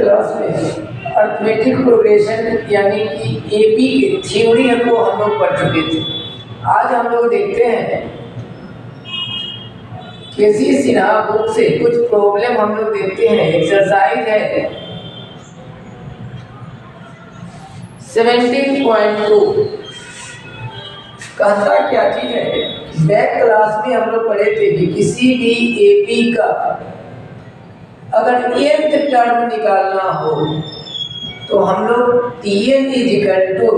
Class में arithmetic progression यानी कि एपी के थ्योरी को हम लोग पढ़ चुके थे। आज हम लोग देखते हैं केसी सिन्हा बुक से कुछ प्रॉब्लम हम लोग देखते हैं। एक्सरसाइज है 17.2। कहता क्या चीज है, बैक क्लास में हम लोग पढ़े थे कि किसी भी एपी का अगर nth टर्म निकालना हो तो हम लोग Tn is equal to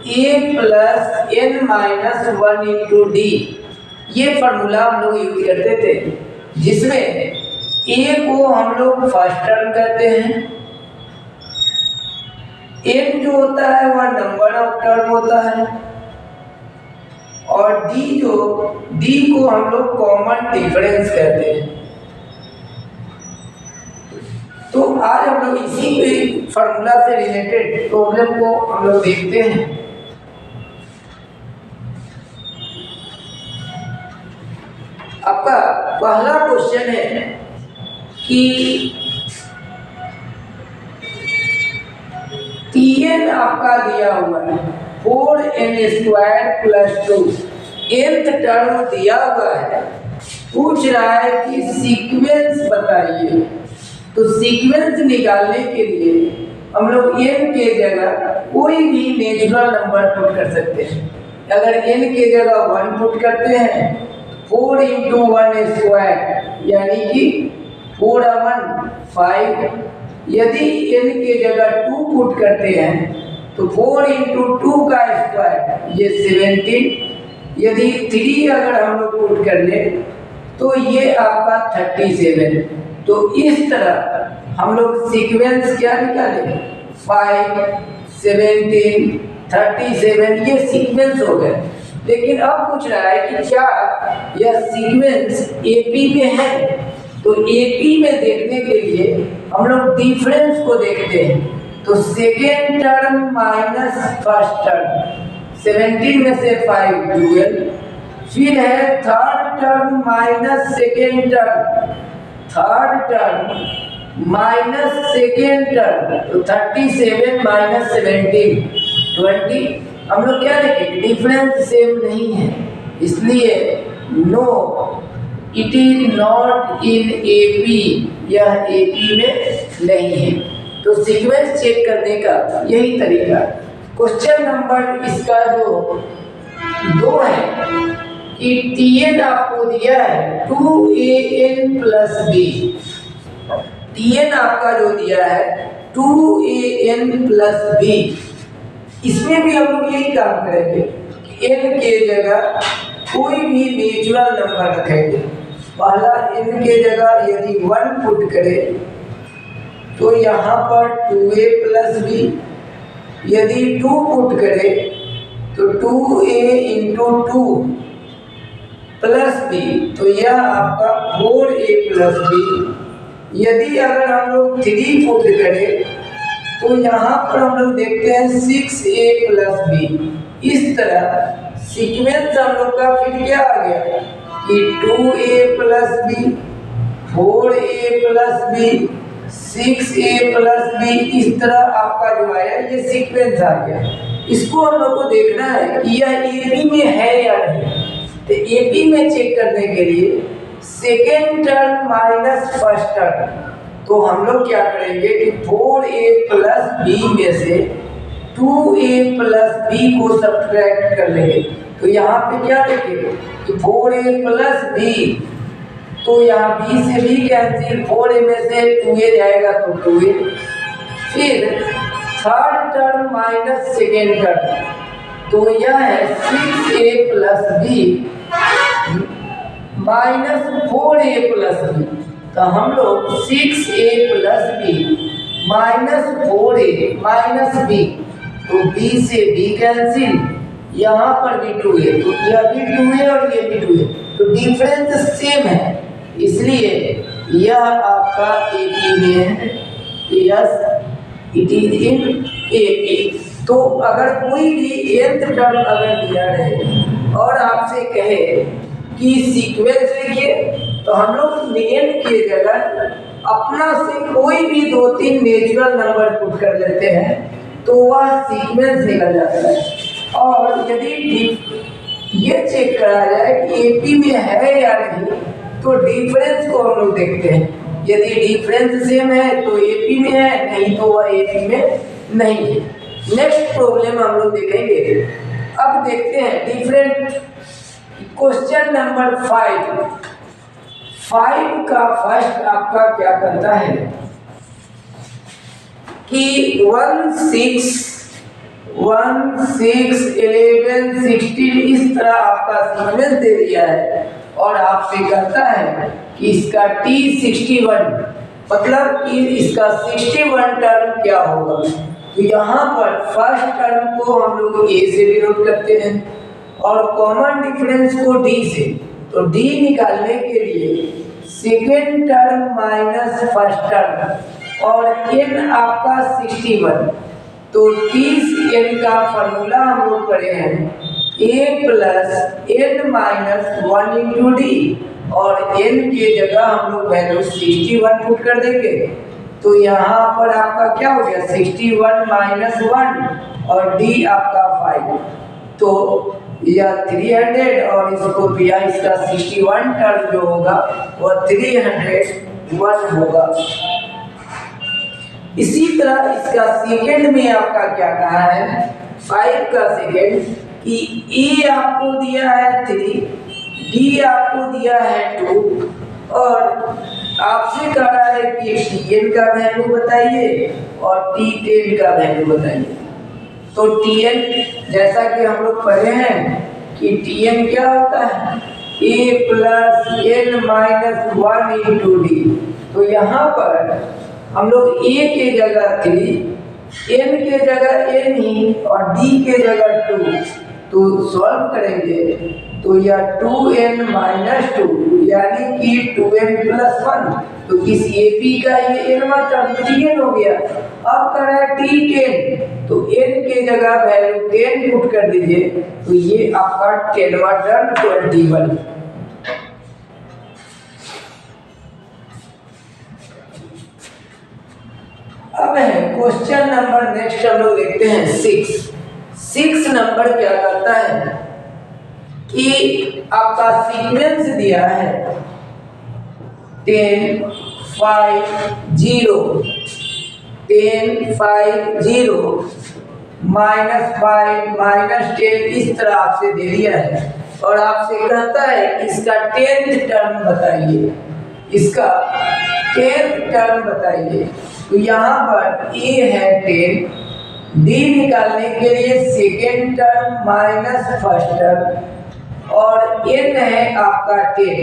a plus n minus 1 into D, ये फार्मूला हम लोग यूज करते थे, जिसमें a को हम लोग फर्स्ट टर्म कहते हैं, n जो होता है वह नंबर ऑफ टर्म होता है, और d को हम लोग कॉमन डिफरेंस कहते हैं। तो आज हम लोग इसी पे फार्मूला से रिलेटेड प्रॉब्लम को हम लोग देखते हैं। आपका पहला क्वेश्चन है कि Tn आपका दिया हुआ है 4n² प्लस 2, nth टर्म दिया हुआ है, पूछ रहा है कि सीक्वेंस बताइए। तो सीक्वेंस निकालने के लिए हम लोग n के जगह कोई भी नेचुरल नंबर पुट कर सकते हैं। अगर n के जगह 1 पुट करते हैं 4 इंटू 1² यानी कि 4 1 5। यदि n के जगह 2 पुट करते हैं तो 4 इंटू 2 का स्क्वायर ये 17। यदि 3 अगर हम लोग पुट कर ले तो ये आपका 37। तो इस तरह हम लोग सीक्वेंस क्या निकाले, 5 17 37, ये सीक्वेंस हो गए। लेकिन अब पूछ रहा है कि क्या यह सीक्वेंस एपी में है। तो एपी में देखने के लिए हम लोग डिफरेंस को देखते हैं। तो second term minus first term, 17 में से 5 12। फिर है third term minus second term, third term minus second term, तो 37 माइनस 17 20। हम लोग क्या देखें, डिफरेंस सेम नहीं है, इसलिए no it is not in AP, यह एपी में नहीं है। तो सीक्वेंस चेक करने का यही तरीका। क्वेश्चन नंबर इसका जो 2 है कि Tn आपको दिया है 2an प्लस b। Tn आपका जो दिया है 2an प्लस b, इसमें भी हम लोग यही काम करेंगे कि n के जगह कोई भी नेचुरल नंबर रखेंगे। पहला n के जगह यदि 1 पुट करें तो यहाँ पर 2a प्लस b, यदि 2 पुट करें तो 2a इंटू 2 प्लस b, तो यह आपका 4a प्लस b। यदि अगर हम लोग 3 पुट करें तो यहाँ पर हम लोग देखते हैं 6a प्लस b। इस तरह सीक्वेंस हम लोग का फिर क्या आ गया कि 2a plus b, 4a plus b, 6a plus b। इस तरह आपका जो आया ये सीक्वेंस आ गया। इसको हम लोग को देखना है कि यह एपी में है या नहीं। तो एपी में चेक करने के लिए second term minus first term, तो हम लोग क्या करेंगे कि 4a प्लस b में से 2a प्लस b को सब्ट्रैक्ट कर लेंगे। तो यहाँ पे क्या देखेंगे कि 4a प्लस b, तो यहाँ b से b कैंसिल, 4a में से 2a जाएगा तो 2a। फिर third term minus second term, तो यह है 6a plus b minus 4a plus b। तो हम लोग 6a plus b minus 4a minus b, तो b से b कैंसिल, यहाँ पर भी 2a, तो यह भी 2a और ये भी 2a, तो डिफरेंस सेम है, इसलिए यह आपका एपी में है। Yes it is in AP. तो अगर कोई भी nth टर्म अगर दिया रहे और आपसे कहे कि सीक्वेंस लिखिए, तो हम लोग n के जगह अपना से कोई भी 2-3 नेचुरल नंबर पुट कर देते हैं तो वह सीक्वेंस निकल जाता है। और यदि ये चेक करा जाए कि एपी में है या नहीं तो डिफरेंस को हम लोग देखते हैं। यदि डिफरेंस सेम है तो एपी में है, नहीं तो वह एपी में नहीं है। नेक्स्ट प्रॉब्लम हम लोग देखेंगे। अब देखते हैं डिफरेंट क्वेश्चन नंबर 5 का फर्स्ट आपका क्या करता है कि 1 6 11 16 इस तरह आपका सीक्वेंस दे दिया है और आपसे कहता है कि इसका T61 मतलब कि इसका 61 टर्म क्या होगा। तो यहाँ पर फर्स्ट टर्म को हम लोग ए से डिनोट करते हैं और कॉमन डिफरेंस को डी से। तो डी निकालने के लिए second term minus first term और एन आपका 61। तो Tn का फॉर्मूला हम लोग पढ़े हैं a plus n minus 1 into D और n के जगह हम लोग वैल्यू 61 पुट कर देंगे। तो यहाँ पर आपका क्या हो गया 61 माइनस 1 और d आपका 5। तो यह 300 और इसको दिया इसका 61 टर्म जो होगा वह 301 होगा। इसी तरह इसका सेकेंड में आपका क्या कहा है 5 का सेकेंड कि ए आपको दिया है 3, डी आपको दिया है 2 और आपसे कह रहा है कि Tn का वैल्यू बताइए और T10 का वैल्यू बताइए। तो Tn जैसा कि हम लोग पढ़े हैं कि Tn क्या होता है a plus n minus 1 into D. तो यहाँ पर हम लोग a के जगह 3, n के जगह n ही और d के जगह 2 तो सॉल्व करेंगे तो यह 2n माइनस 2 यानी कि 2n प्लस 1। तो इस AP का ये n टर्म Tn हो गया। अब कर रहा है T10 तो n के जगह वैल्यू 10 पुट कर दीजिए तो ये आपका 10वां टर्म 21। अब है क्वेश्चन नंबर नेक्स्ट हम लोग देखते हैं 6 नंबर क्या करता है कि आपका सीक्वेंस दिया है 10 5 0 10 5 0 माइनस 5 माइनस 10 इस तरह आपसे दे दिया है और आपसे कहता है इसका 10th टर्म बताइए, इसका 10th टर्म बताइए। तो यहाँ पर a है 10, d निकालने के लिए second term minus first term और n है आपका 10।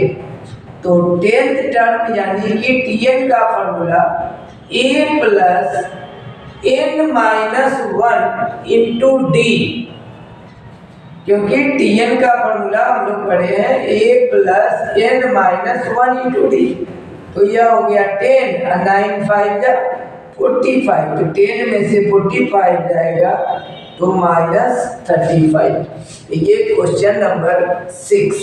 तो 10th टर्म यानी कि Tn का formula a plus n minus 1 into D, क्योंकि Tn का फॉर्मूला हम लोग पढ़े हैं a plus n minus 1 into D. तो यह हो गया 10 और 9 5 जा 45। तो 10 में से 45 जाएगा तो माइनस 35। ये क्वेश्चन नंबर 6।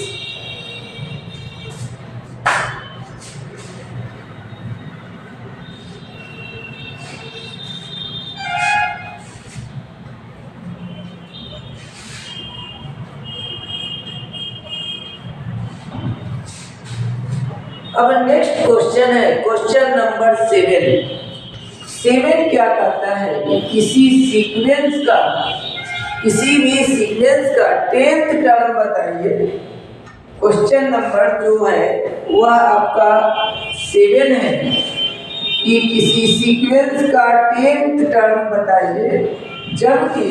अब नेक्स्ट क्वेश्चन है क्वेश्चन नंबर 7 क्या कहता है कि किसी भी सीक्वेंस का 10th टर्म बताइए। क्वेश्चन नंबर जो है वह आपका 7 है कि किसी सीक्वेंस का 10th टर्म बताइए जबकि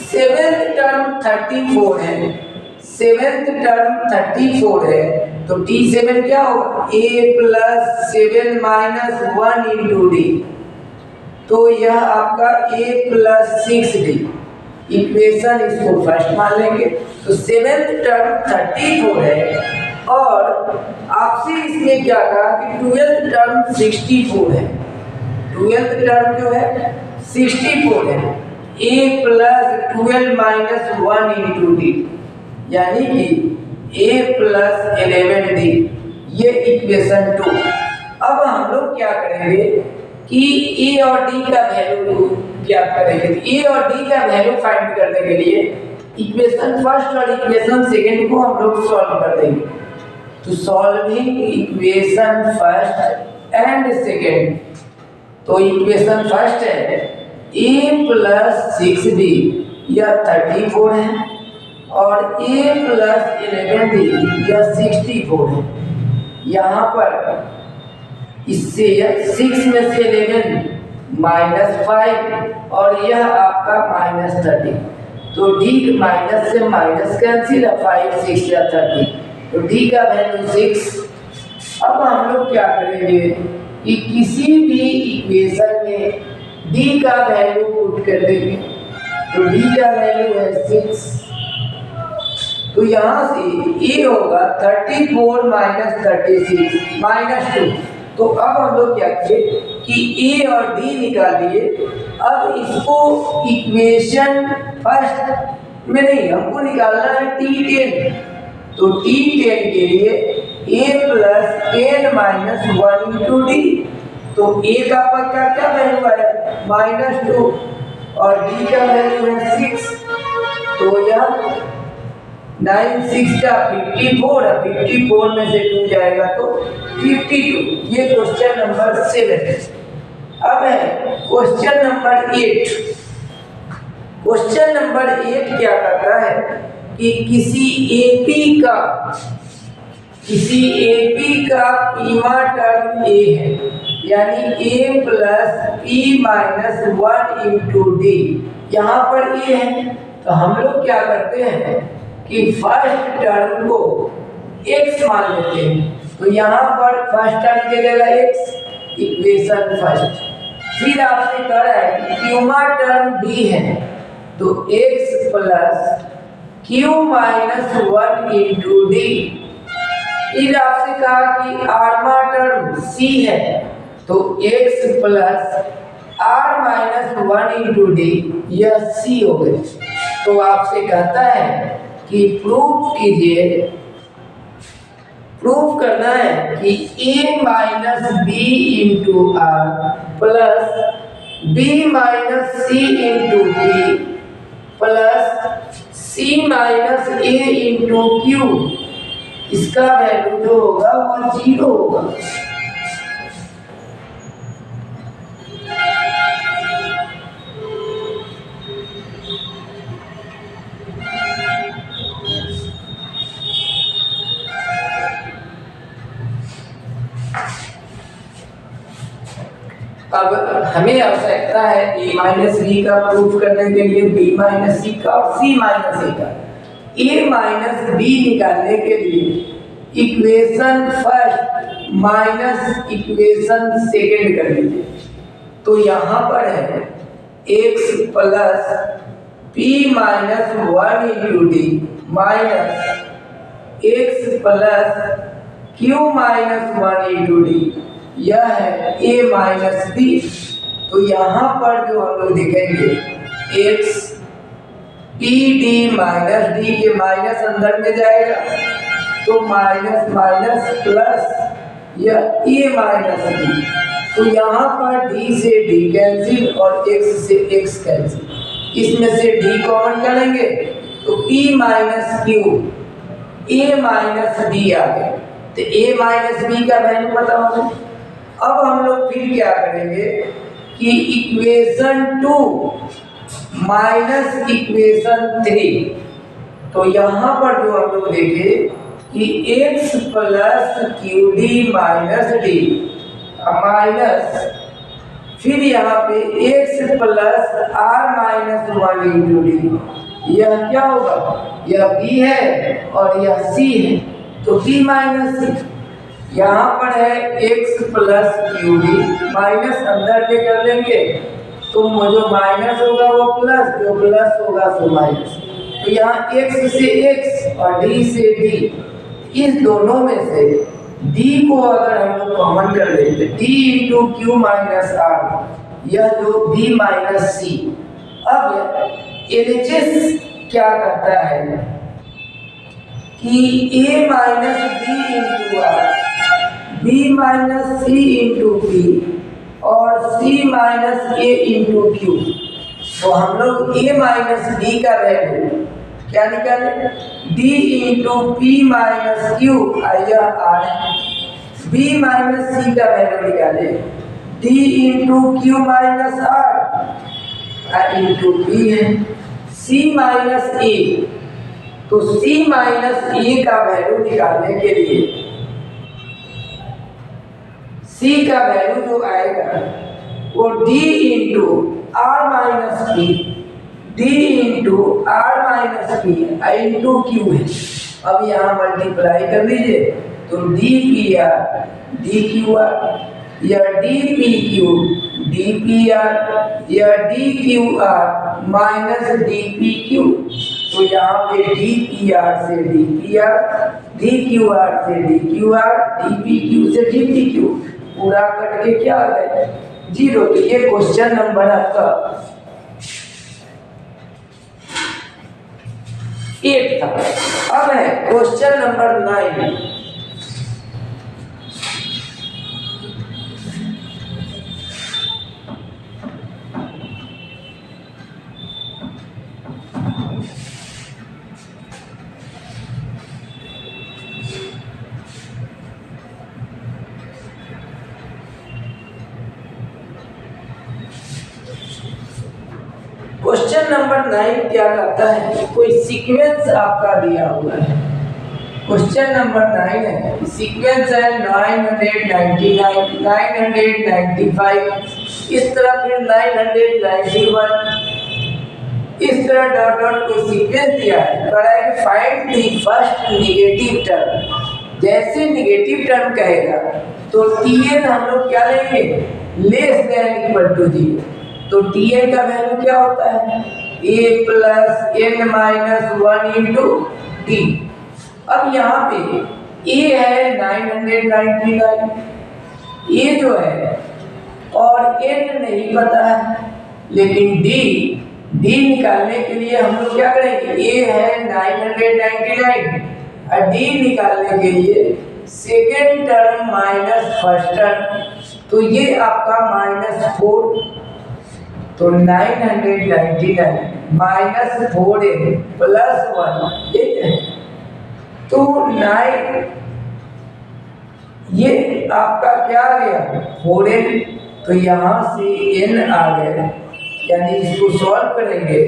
7th टर्म 34 है, 7th टर्म 34 है। तो T7 क्या होगा a plus 7 minus 1 into D. तो यह आपका a प्लस 6d इक्वेशन इसको फर्स्ट मान लेंगे। तो 7th टर्म 34 है और आपसे इसमें क्या कहा कि 12th टर्म 64 है। 12th टर्म जो है 64 है a plus 12 minus 1 into D यानी कि a प्लस 11d ये इक्वेशन 2। अब हम लोग क्या करेंगे कि ए और डी का वैल्यू ज्ञात करेंगे। ए और डी का वैल्यू फाइंड करने के लिए इक्वेशन फर्स्ट और इक्वेशन सेकंड को हम लोग सॉल्व कर देंगे। तो solving equation first and second, तो इक्वेशन फर्स्ट है a + 6b यह 34 है और a + 11b यह 64 है। यहाँ पर इससे 6 में से 11 -5 और यह आपका -30, तो d माइनस से माइनस कैंसिल, 5 6 या 30, तो d का वैल्यू 6। अब हम लोग क्या करेंगे कि किसी भी इक्वेशन में d का वैल्यू पुट कर देंगे, तो d का वैल्यू है 6। तो यहाँ से a होगा 34 - 36 -2। तो अब हम लोग क्या किए कि a और d निकाल लिए। अब इसको इक्वेशन फर्स्ट में नहीं, हमको निकालना है t10। तो t10 के लिए a + 10 - 1 × d, तो a का पक्का क्या वैल्यू आया -2 और d का वैल्यू है 6, तो यह 9 6 का 54 है, 54 में से 2 जाएगा तो 52। ये क्वेश्चन नंबर 7 है। अब है क्वेश्चन नंबर 8। क्वेश्चन नंबर 8 क्या करता है कि किसी एपी का पीमा टर्म a है, यानी a + p - 1 × d। यहाँ पर a है, तो हम लोग क्या करते हैं कि फर्स्ट टर्म को x मान लेते हैं। तो यहाँ पर फर्स्ट टर्म दे देगा x, इक्वेशन फर्स्ट। फिर आपसे कह रहा है कि क्यूमा टर्म b है, तो x + q - 1 × d। फिर आपसे कहा कि आर्मा टर्म c है, तो x + r - 1 × d, यह c हो गई। तो आपसे कहता है कि प्रूफ कीजिए, प्रूफ करना है कि a - b × r + b - c × d c a × q, इसका वैल्यू जो होगा वो 0 होगा। अब हमें आवश्यकता है a - b का प्रूफ करने के लिए b - c का और c - a का। a - b निकालने के लिए equation first minus equation second कर लीजिए। तो यहाँ पर है x + p - 1 × d minus x + q - 1 × d, यह है a - b। तो यहाँ पर जो हम लोग देखेंगे x pd - d, ये माइनस अंदर में जाएगा, तो माइनस माइनस प्लस, यह a - b। तो यहाँ पर d से d कैंसिल और x से x कैंसिल, इसमें से d कॉमन करेंगे तो p - q a - b आ गया। तो a - b का वैल्यू पता होगा। अब हम लोग फिर क्या करेंगे कि इक्वेशन 2 माइनस इक्वेशन 3, तो यहाँ पर जो हम लोग देखें कि x + qd - d माइनस, फिर यहाँ पे x + r - 1 × d, यह क्या होगा, यह b है और यह c है, तो b - c। यहाँ पर है x + qd, माइनस अंदर ले कर लेंगे तो जो माइनस होगा वो प्लस, जो प्लस होगा वो माइनस। तो यहाँ x से x और d से d, इस दोनों में से d को अगर हम लोग कॉमन कर लेते d × q - r, यह जो b - c। अब LHS क्या करता है कि a - b × r B minus C into P और C minus A into Q. तो हम लोग ए माइनस डी का वैल्यू क्या निकाले, D into P minus Q, यह आर है। बी माइनस सी का वैल्यू निकाले, D into Q minus R into P है। सी माइनस ए, तो सी माइनस ए का वैल्यू निकालने के लिए सी का वैल्यू जो आएगा वो D into R minus P, D into R minus P into Q है। अब यहाँ मल्टीप्लाई कर लीजिए तो D P R D Q R या D P Q D P R या D Q R minus D P Q. तो यहाँ पे डी पी आर से D P R, D Q R से D Q R, D P Q से D P Q, पूरा cut के क्या आ गया, 0। तो ये क्वेश्चन नंबर आपका 8 था। अब है क्वेश्चन नंबर 9। क्वेश्चन नंबर 9 क्या कहता है, कोई सीक्वेंस आपका दिया हुआ है। क्वेश्चन नंबर 9 है, सीक्वेंस है 999, 995, इस तरह फिर 991, इस तरह डॉट डॉट कोई सीक्वेंस दिया है। कह रहा है कि find the first negative term. जैसे नेगेटिव टर्म कहेगा तो टीएन हम लोग क्या लेंगे, लेस देन इक्वल टू 0। तो टीएन का वैल्यू क्या होता है, A plus N minus 1 into T. अब यहाँ पे ए है 999, ए जो है और एन नहीं पता है, लेकिन डी निकालने के लिए हम लोग क्या करेंगे, ए है 999 और डी निकालने के लिए second term minus first term, तो ये आपका -4। तो 999 माइनस 4n प्लस 1, तो 9, ये आपका क्या आ गया 4n। तो यहाँ से n आ गया, यानी इसको सॉल्व करेंगे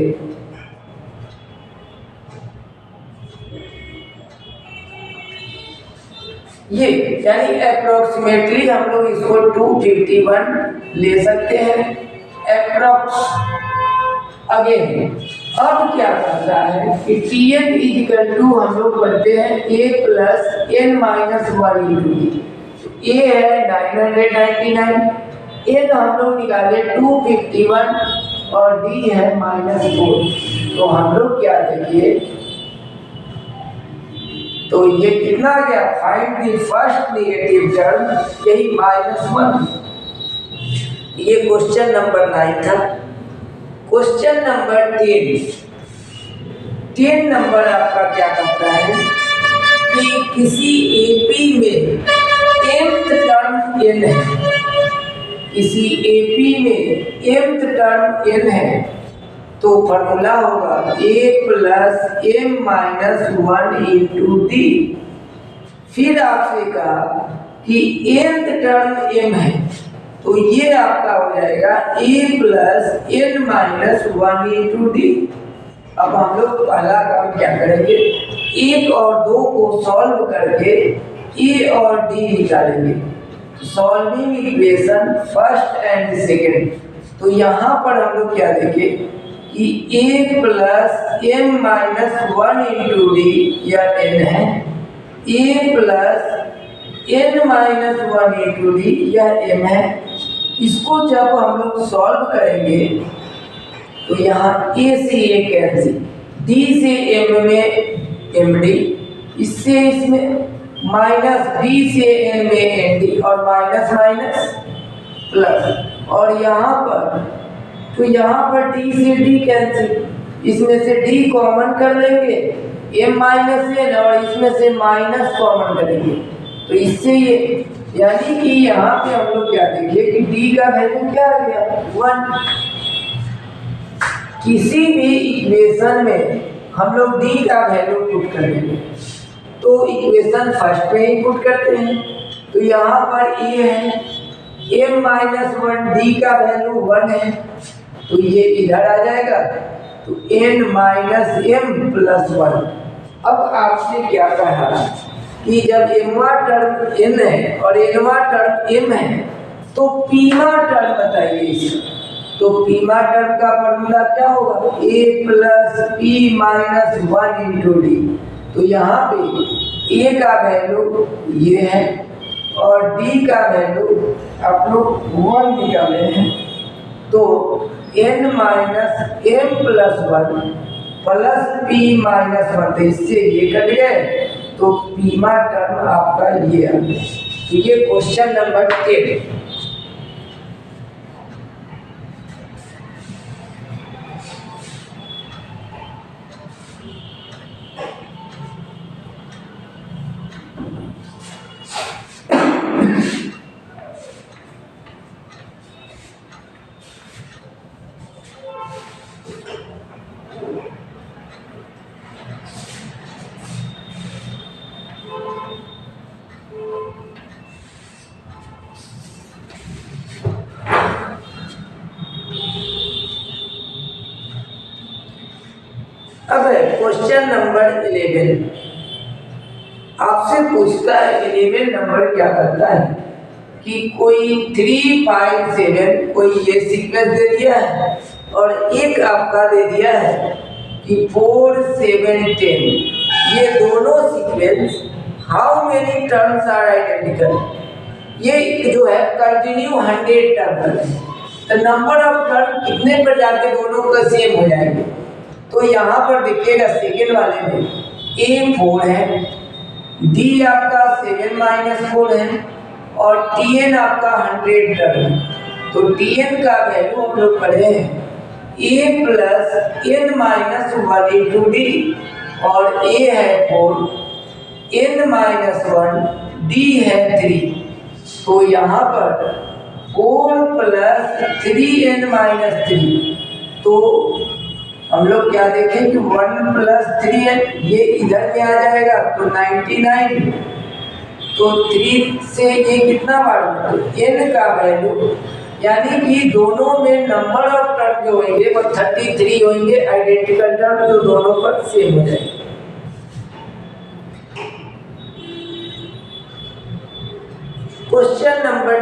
ये, यानी अप्रोक्सीमेटली हम लोग इसको 251 ले सकते हैं अप्रोक्स। अगेन अब क्या करता है कि Tn इक्वल टू हम लोग बनते हैं a plus N minus 1 into D. A है 999, एन हम लोग निकाले 251 और डी है -4। तो हम लोग क्या देखिए, तो ये कितना आ गया, find the first negative term, यही -1। ये क्वेश्चन नंबर 9 था। क्वेश्चन नंबर 10 नंबर आपका क्या कहता है कि किसी एपी में mth टर्म n है, किसी एपी में mth टर्म n है, तो फॉर्मूला होगा a plus m minus 1 into D. फिर आपसे कहा कि nth टर्म m है, तो ये आपका हो जाएगा a plus N minus 1 into D. अब हम लोग पहला काम क्या करेंगे, 1 और 2 को सॉल्व करके a और d निकालेंगे। Solving equation first and second. तो यहाँ पर हम लोग क्या देखें कि a plus m minus 1 into D या n है, a plus n minus 1 into D यह m है। इसको जब हम लोग सॉल्व करेंगे तो यहाँ a से a कैंसिल, d से m में md, इससे इसमें माइनस b से n में nd और माइनस माइनस प्लस, और यहाँ पर तो यहाँ पर d से d कैंसिल, इसमें से d कॉमन कर लेंगे m माइनस n और इसमें से माइनस कॉमन करेंगे, तो इससे ये यानी कि यहाँ पे हम लोग क्या देखें कि डी का वैल्यू क्या आ गया 1। किसी भी इक्वेशन में हम लोग डी का वैल्यू पुट करेंगे तो इक्वेशन फर्स्ट में ही पुट करते हैं। तो यहाँ पर ये है m-1 डी का वैल्यू 1 है तो ये इधर आ जाएगा तो n-m+1। अब आपसे क्या कहा कि जब mवा टर्म n है और nवा टर्म m है तो पीवा टर्म बताइए इसका। तो पीवा टर्म का फॉर्मूला क्या होगा a + p-1 × d। तो यहाँ पे a का वैल्यू ये है और d का वैल्यू आप लोग 1 निकाले हैं तो n-m+1 + p-1 तो इससे ये कट गए तो पीमा टर्म आपका ये आ गया। तो ये क्वेश्चन नंबर 10। अब क्वेश्चन नंबर 11 आपसे पूछता है 11 नंबर क्या करता है कि कोई 3, 5, 7 कोई ये सीक्वेंस दे दिया है और एक आपका दे दिया है कि 4, 7, 10। ये दोनों sequence how many terms are identical. ये जो है कंटिन्यू 100 टर्म है तो नंबर ऑफ टर्म कितने पर जाके दोनों का सेम हो जाएंगे। तो यहाँ पर देखिएगा सेकेंड वाले में a 4 है d आपका 7-4 है और tn आपका 100 टर्म है। तो tn का वैल्यू हम लोग पढ़े हैं a + n-1 × d और a है 4 n-1 d है 3। तो यहाँ पर 4 + 3n-3 तो हम लोग क्या देखें कि 1 + 3n ये इधर में आ जाएगा तो 99। तो 3 से ये कितना बार तो n का वैल्यू यानी कि दोनों में नंबर ऑफ टर्म जो होंगे वो 33 होंगे आइडेंटिकल टर्म जो दोनों पर सेम हो जाएंगे। क्वेश्चन नंबर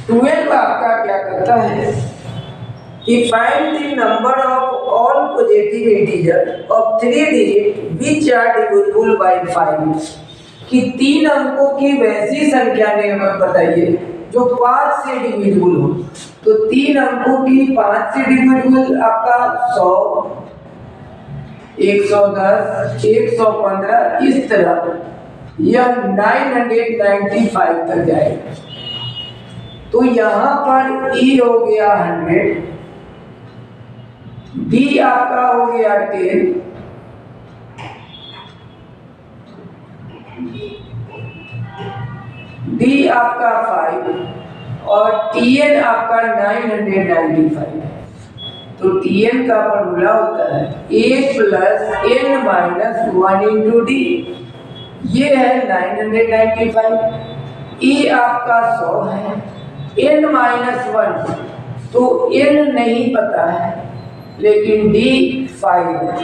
12 आपका क्या करता है कि find the number of all positive integer of 3 digit which are divisible by 5 कि 3 अंकों की वैसी संख्या ने बताइए जो 5 से डिविजिबल हो। तो 3 अंकों की 5 से डिविजिबल आपका 100, 110, 115 इस तरह यह 995 तक जाएगा। तो यहाँ पर E हो गया 100, D आपका हो गया 10, D आपका 5 और Tn आपका 995। तो Tn का फॉर्मूला होता है a + n-1 × d। ये है 995। E आपका 100 है n-1 तो n नहीं पता है लेकिन d 5 है।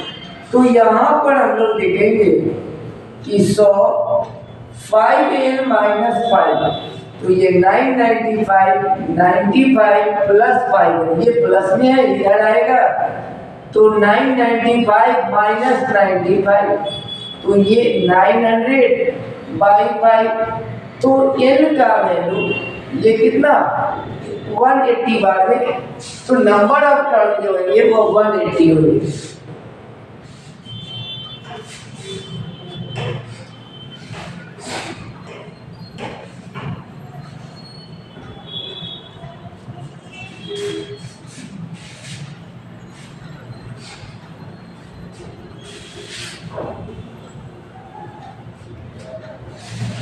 तो यहाँ पर हम लोग देखेंगे कि 100 5n-5 तो ये 995 95 + 5 ये प्लस में है इधर आएगा तो 995 - 95 तो ये 900/5 तो n का वैल्यू ये कितना 180 बार में। तो नंबर ऑफ टर्म जो है ये वो 180 होगी।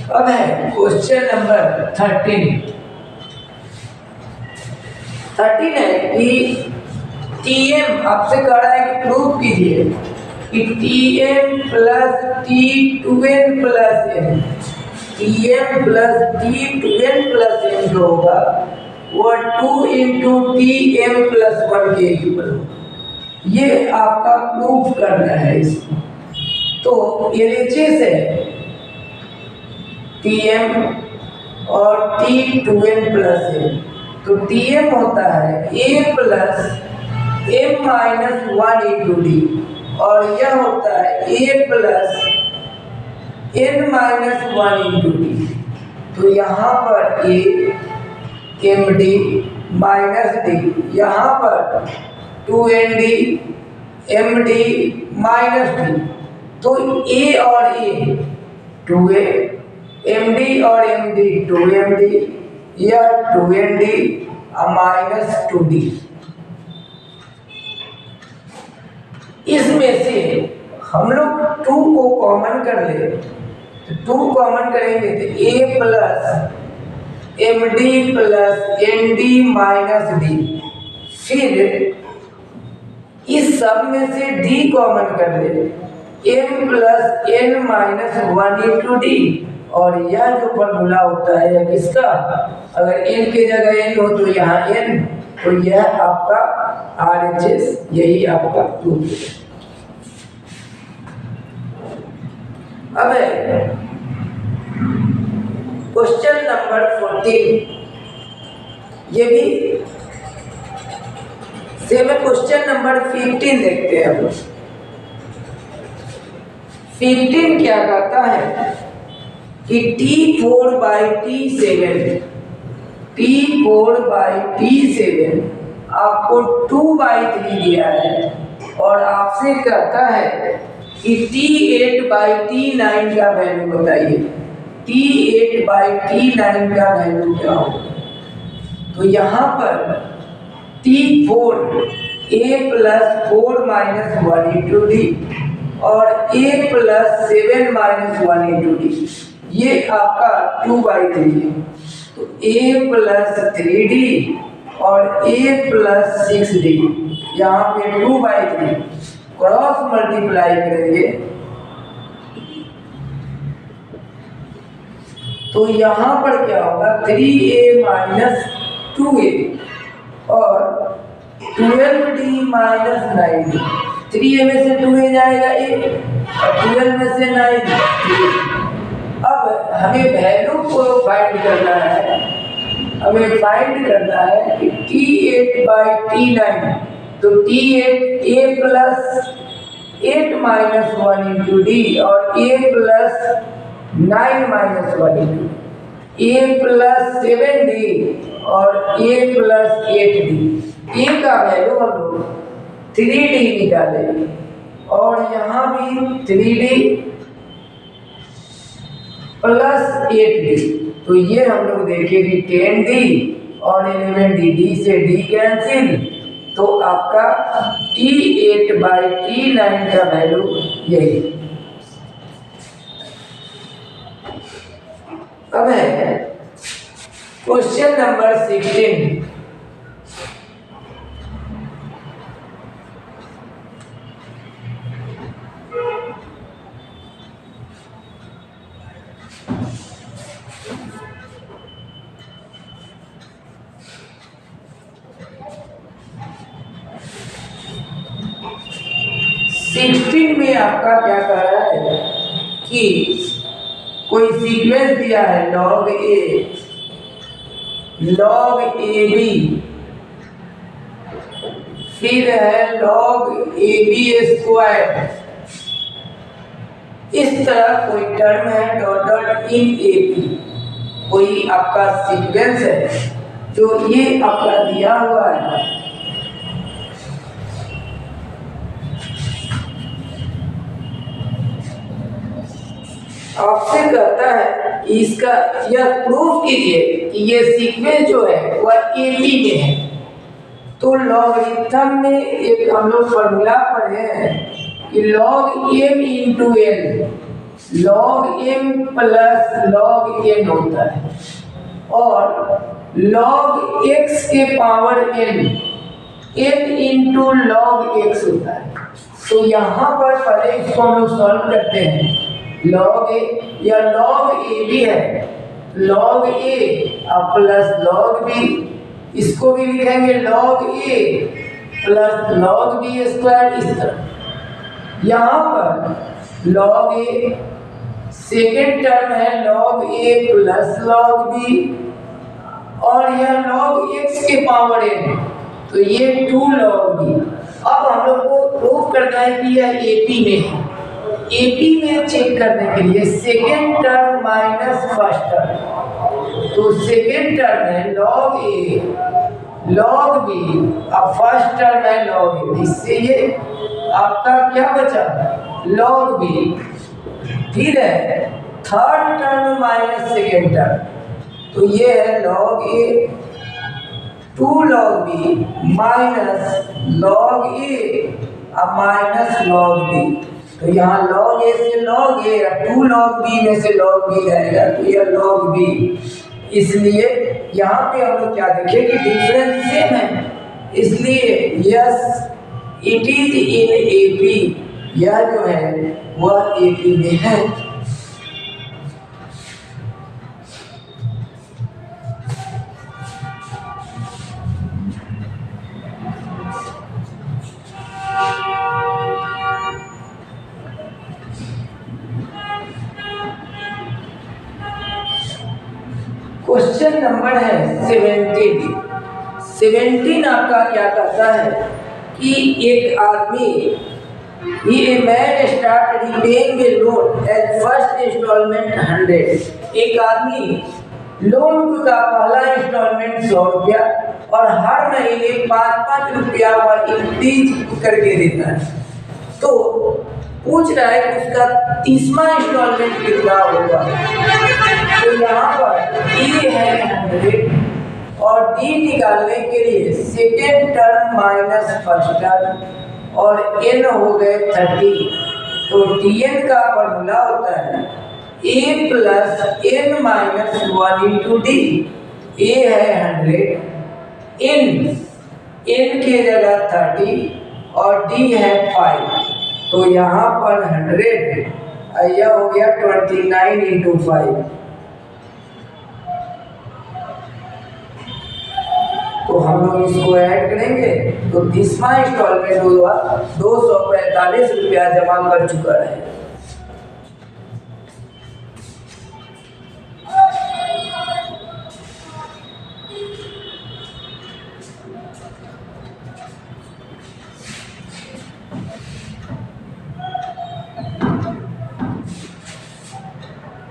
अब है क्वेश्चन नंबर 13 है कि Tm आपसे कह रहा है कि प्रूव कीजिए कि Tm plus T2n plus m, Tm plus T2n plus m जो होगा वो 2 इंटू Tm प्लस 1 के इक्वल होगा। ये आपका प्रूफ करना है इसको। तो LHS है Tm और T2n प्लस m, तो Tm होता है a plus m minus 1 into d और यह होता है a plus n minus 1 into d। तो यहाँ पर a md माइनस d, यहाँ पर 2nd md माइनस d। तो a और a 2a, md और md 2md या 2nd माइनस 2d। इसमें से हम लोग 2 को कॉमन कर ले, तो 2 कॉमन करेंगे तो a plus md plus nd minus d। फिर इस सब में से d कॉमन कर ले, m plus n minus 1 into d। और यह जो फॉर्मूला होता है किसका, अगर n के जगह n हो तो यहाँ n, तो यह आपका RHS, यही आपका प्रूफ है। अब क्वेश्चन नंबर 14, ये भी सेम है। क्वेश्चन नंबर 15 देखते हैं हम। 15 क्या कहता है कि T4/T7 आपको 2/3 दिया है और आपसे कहता है कि T8/T9 का वैल्यू बताइए। T8/T9 का वैल्यू क्या होगा? तो यहाँ पर T4 a plus 4 minus 1 into D और a plus 7 minus 1 into D, ये आपका 2/3 है। तो a प्लस 3d और a प्लस 6d, यहाँ पे 2/3 क्रॉस मल्टीप्लाई करेंगे तो यहाँ पर क्या होगा 3a माइनस 2a और 12d माइनस 9d। 3a में से 2a जाएगा 1 और 12 में से 9 3। अब हमें वैल्यू को फाइंड करना है, हमें फाइंड करना है कि T8/T9, तो T8 a plus 8 minus 1 into D और a plus 9 minus 1 into a plus 7d और a प्लस 8d। a का वैल्यू हम लोग 3d निकालेंगे और यहाँ भी 3d प्लस 8d, तो ये हम लोग देखेंगे 10d और 11d, d से d कैंसिल, तो आपका T8/T9 का वैल्यू यही। अब है क्वेश्चन नंबर 16। में आपका क्या कह रहा है कि कोई सीक्वेंस दिया है log a log ab, फिर है log ab स्क्वायर, इस तरह कोई टर्म है डॉट डॉट इन ab, कोई आपका सीक्वेंस है जो ये आपका दिया हुआ है। आपसे कहता है कि इसका यह प्रूफ कीजिए कि ये सीक्वेंस जो है वह AB में है। तो लॉगरिथम में एक हम लोग फॉर्मूला पढ़े हैं कि log m into n, log m plus log n होता है और log x के power n into log x होता है। तो यहाँ पर पहले इसको हम लोग सॉल्व करते हैं। log a या log a भी है, log a अब प्लस log b, इसको भी लिखेंगे log a plus log b square इस तरह। यहाँ पर log a सेकेंड टर्म है log a plus log b और यह log x के पावर n, तो ये 2 log b। अब हम लोग को प्रूफ करना है कि यह AP में है। AP में चेक करने के लिए second term minus first term, तो सेकेंड टर्म है log a log b, अब फर्स्ट टर्म है log a, इससे ये आपका क्या बचा log b। फिर है third term minus second term, तो ये है log a 2 log b minus log a अब माइनस log b, तो यहाँ log a से log a 2 log b में से log b जाएगा, तो यह log b। इसलिए यहाँ पे हम लोग क्या देखें कि डिफरेंस सेम है, इसलिए yes it is in AP, यह जो है वह AP में है। क्वेश्चन नंबर है 17 आपका क्या कहता है कि एक आदमी ये मैन स्टार्ट रिपेइंग ए लोन एज फर्स्ट इंस्टॉलमेंट 100। एक आदमी लोन का पहला इंस्टॉलमेंट 100 रुपया और हर महीने 5-5 रुपया पर इंक्रीज करके देता है। तो पूछ रहा है कि उसका 30वां इंस्टॉलमेंट कितना होगा। तो यहाँ पर ए है 100 और डी निकालने के लिए second term minus first term और एन हो गए 30। तो टीएन का फॉर्मूला होता है A plus N minus 1 into D. A है 100, एन के जगह 30 और डी है 5, तो यहाँ पर 100 यह हो गया 29 इंटू 5। तो हम लोग इसको ऐड करेंगे तो 30वां इंस्टॉलमेंट हुआ 245 रुपया जमा कर चुका है।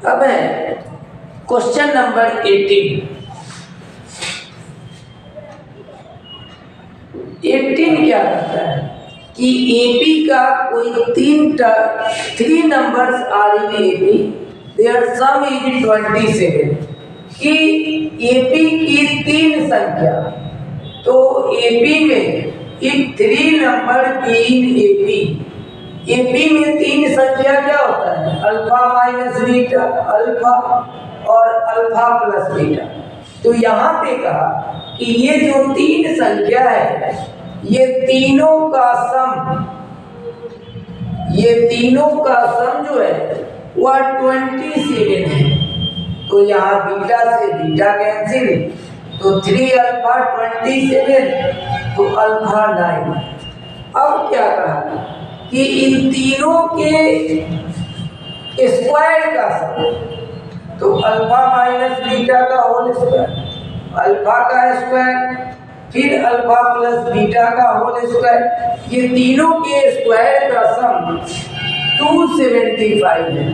अब है क्वेश्चन नंबर 18 क्या करता है कि AP का कोई 3 numbers are in AP, their sum is 27 कि AP की 3 संख्या, तो AP में एक 3 नंबर 3 AP में 3 संख्या क्या होता है अल्फा माइनस बीटा, अल्फा और अल्फा प्लस बीटा। तो यहाँ पे कहा कि ये जो 3 संख्या है ये तीनों का सम जो है वह 27 है। तो यहाँ बीटा से बीटा कैंसिल, तो 3 अल्फा 27 तो अल्फा 9। अब क्या कहा कि इन तीनों के स्क्वायर का सम, तो अल्फा माइनस बीटा का होल स्क्वायर, अल्फा का स्क्वायर फिर अल्फा प्लस बीटा का होल स्क्वायर, ये तीनों के स्क्वायर का सम 275 है।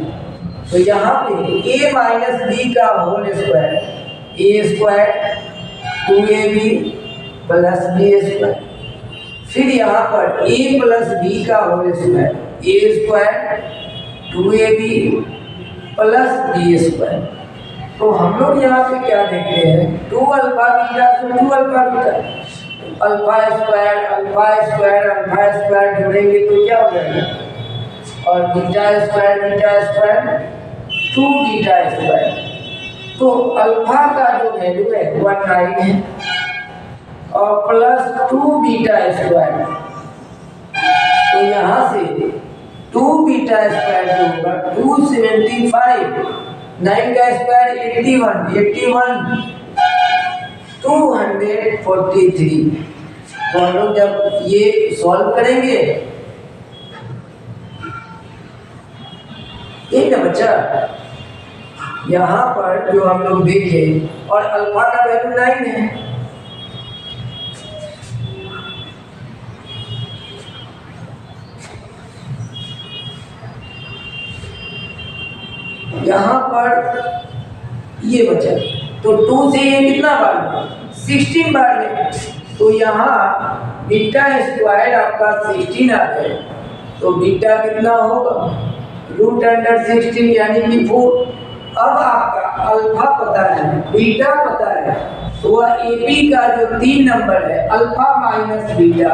तो यहाँ पे a माइनस बी का whole square, A square 2ab plus B square, फिर यहाँ पर a प्लस बी का whole square, A square 2ab plus B square. तो हम लोग यहाँ पे क्या देखते हैं 2 अल्फा बीटा से 2 अल्फा बीटा, अल्फा स्क्वायर जोड़ेंगे तो क्या हो जाएगा और बीटा स्क्वायर 2 बीटा स्क्वायर। तो अल्फा का जो वैल्यू है 19 है और प्लस 2 बीटा स्क्वायर, तो यहाँ से 2 बीटा स्क्वायर जो होगा 275, 9 का स्क्वायर 81, 243। तो हम लोग जब ये सॉल्व करेंगे, ठीक है बच्चा, यहाँ पर जो हम लोग देखे और अल्फा का वैल्यू 9 है, यहाँ पर ये बचा, तो 2 से ये कितना बार में 16 बार में, तो यहाँ बीटा स्क्वायर आपका 16 आ गए, तो बीटा कितना होगा √16 यानी कि 4। अब आपका अल्फा पता है, बीटा पता है, तो वह एपी का जो 3 नंबर है अल्फा माइनस बीटा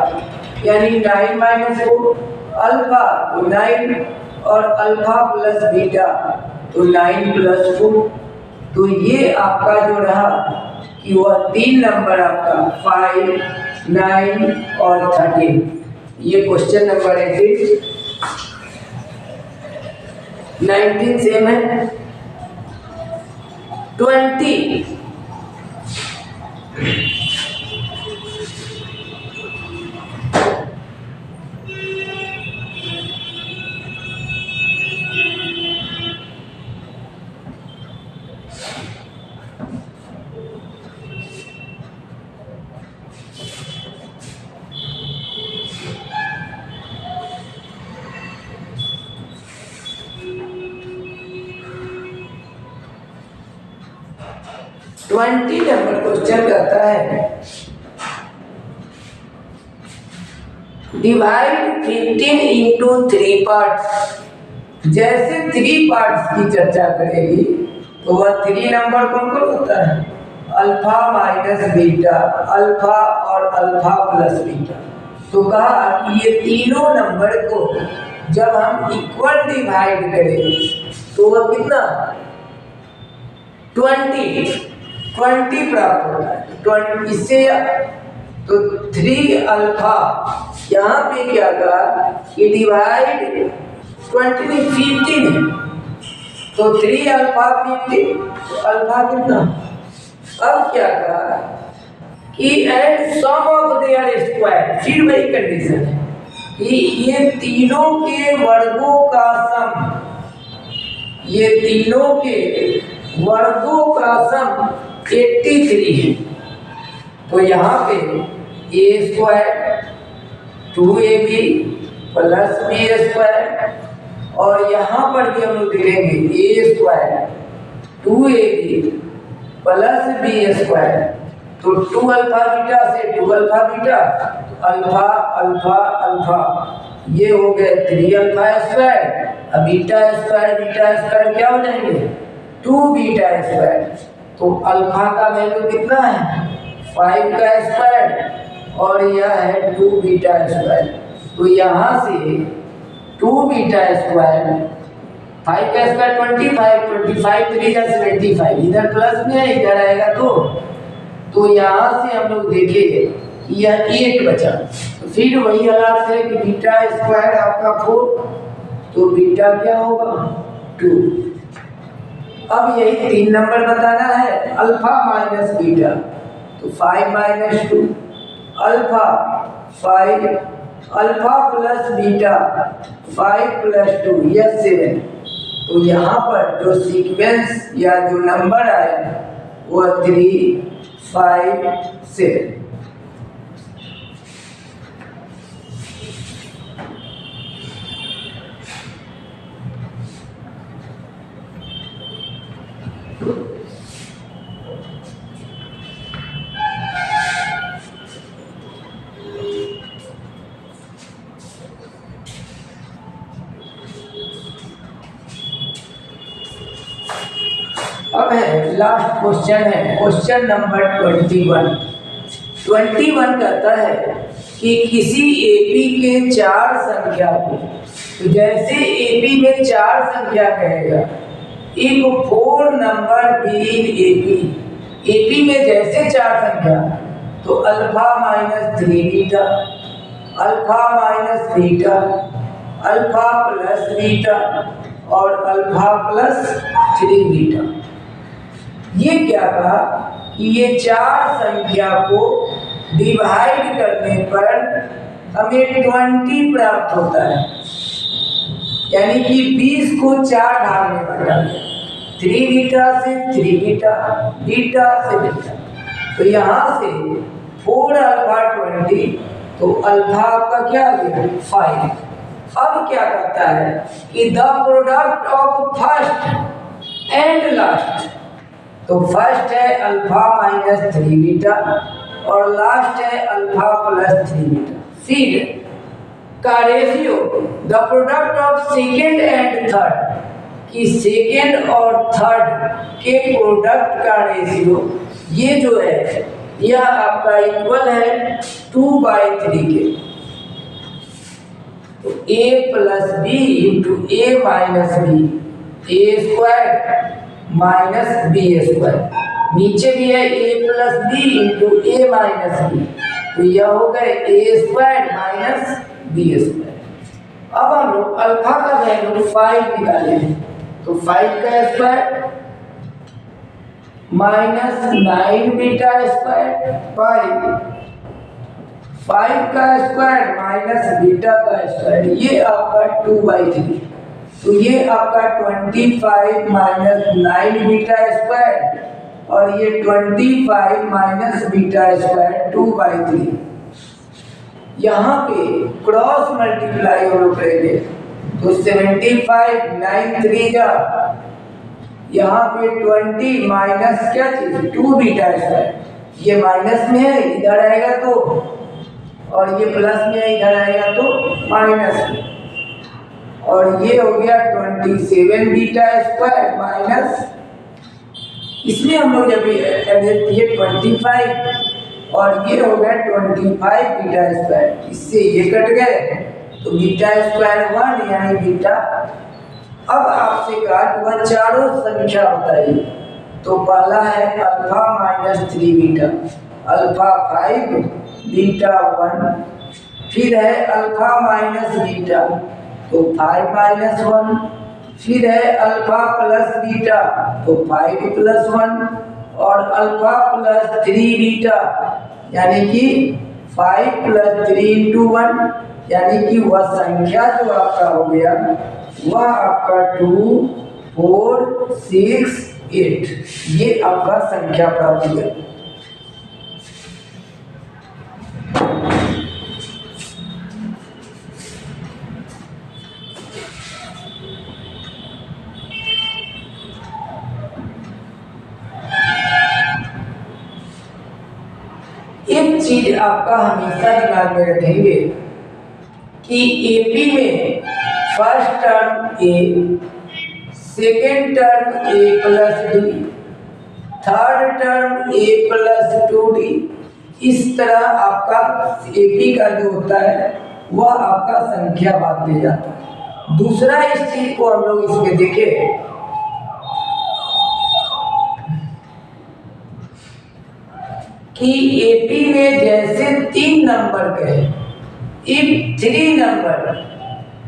यानी 9 - 4, अल्फा तो 9 और अल्फा प्लस बीटा तो 9 + 4। तो ये आपका जो रहा कि वह 3 नंबर आपका 5, 9 और 13। ये क्वेश्चन नंबर 19 सेम है। 20 नंबर क्वेश्चन कहता है डिवाइड 15 इंटू 3 पार्ट्स। जैसे 3 पार्ट्स की चर्चा करेगी तो वह 3 नंबर कौन कौन होता है, अल्फा माइनस बीटा, अल्फा और अल्फा प्लस बीटा। तो कहा कि ये तीनों नंबर को जब हम इक्वल डिवाइड करेंगे तो वह कितना 20 प्राप्त होता है। 20 इससे तो 3 अल्फा, यहाँ पे क्या कहा कि डिवाइड 20 15 है, तो 3 अल्फा 15, अल्फा कितना। अब क्या कहा कि and sum of their square, फिर वही कंडीशन है कि ये तीनों के वर्गों का सम, ये तीनों के वर्गों का सम 83 है। तो यहाँ पे a square 2ab plus b square, और यहाँ पर भी हम लोग लिखेंगे a square 2ab plus b square. तो 2 अल्फा बीटा से 2 alpha beta, alpha alpha alpha, ये हो गए 3 अल्फा स्क्वायर। अब बीटा स्क्वायर क्या हो जाएंगे 2 बीटा स्क्वायर। तो अल्फा का वैल्यू कितना है 5 का स्क्वायर और यह है 2 बीटा स्क्वायर। तो यहाँ से 2 बीटा स्क्वायर, 5 का स्क्वायर 25 3 या 75, इधर प्लस में है इधर आएगा तो यहाँ से हम लोग देखें कि यह 8 बचा। तो फिर वही हालात है कि बीटा स्क्वायर आपका 4, तो बीटा क्या होगा 2। अब यही 3 नंबर बताना है अल्फा माइनस बीटा, तो 5 - 2 अल्फा 5, अल्फा प्लस बीटा 5 + 2 यह 7। तो यहाँ पर जो सीक्वेंस या जो नंबर आया वह 3, 5, 7। अब है लास्ट क्वेश्चन है क्वेश्चन नंबर 21 कहता है कि किसी एपी के चार संख्या को, तो जैसे एपी में चार संख्या कहेगा, if four number be in AP, AP में जैसे चार संख्या, तो alpha minus three beta, alpha minus beta, alpha plus beta और अल्फा प्लस थ्री बीटा। ये क्या कहा कि ये चार संख्या को डिवाइड करने पर हमें 20 प्राप्त होता है, यानी कि 20 को चार भाग में बांटा गया, 3 बीटा से 3 बीटा, बीटा से बीटा। तो यहाँ से 4 अल्फा 20, तो अल्फा आपका क्या आ गया 5। अब क्या कहता है कि the product of first and last, तो फर्स्ट है अल्फा माइनस 3 बीटा और लास्ट है अल्फा प्लस 3 बीटा। फिर का ratio the product of second and third, कि सेकेंड और थर्ड के प्रोडक्ट का रेशियो ये जो है यह आपका इक्वल है 2/3 के। तो a plus B into A minus B, A square minus B square, नीचे भी है a plus B into A minus B, तो यह हो गए A square minus B square. अब हम लोग अल्फा का वैल्यू 5 निकालेंगे, तो 5 का स्क्वायर माइनस 9 बीटा स्क्वायर, 5 का स्क्वायर माइनस बीटा का स्क्वायर, ये आपका 2/3। तो ये आपका 25 माइनस 9 बीटा स्क्वायर और ये 25 माइनस बीटा स्क्वायर 2/3। यहाँ पे क्रॉस मल्टीप्लाई हम लोग करेंगे, तो 75 9 3 जा, यहाँ पे 20 माइनस क्या चीज 2 बीटा स्क्वायर, ये माइनस में है इधर आएगा तो, और ये प्लस में है इधर आएगा तो माइनस में, और ये हो गया 27 बीटा स्क्वायर माइनस, इसमें हम लोग जब ये 25 और ये हो गया 25 बीटा स्क्वायर, इससे ये कट गए तो बीटा स्क्वायर 1 यानी बीटा। अब आपसे कहा कि वह चारों संख्या बताइए, तो पहला है alpha minus 3 beta, alpha 5 beta 1, फिर है अल्फा माइनस बीटा, तो 5 माइनस 1, फिर है अल्फा प्लस बीटा, तो 5 प्लस 1, और अल्फा प्लस 3 बीटा यानी कि 5 प्लस 3 इंटू 1, यानी कि वह संख्या जो आपका हो गया वह आपका 2 4 6 8, ये आपका संख्या प्राप्त हुआ। एक चीज आपका हमेशा दिमाग में रखेंगे कि एपी में फर्स्ट टर्म ए, सेकेंड टर्म ए प्लस डी, थर्ड टर्म ए प्लस 2d, इस तरह आपका एपी का जो होता है वह आपका संख्या बांटते जाता है। दूसरा इस चीज को हम लोग इसमें देखें कि एपी में जैसे 3 नंबर कहे, इफ 3 नंबर,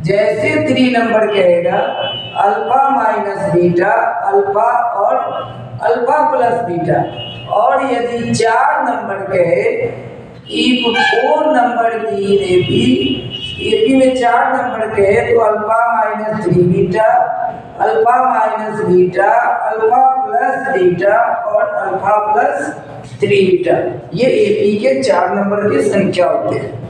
जैसे 3 नंबर कहेगा अल्फा माइनस बीटा, अल्फा और अल्फा प्लस बीटा, और यदि 4 नंबर कहे इफ 4 नंबर की एपी, एपी में 4 नंबर कहे तो alpha minus 3 beta, alpha minus beta, alpha plus beta और अल्फा प्लस 3 बीटा, ये एपी के 4 नंबर की संख्या होते हैं।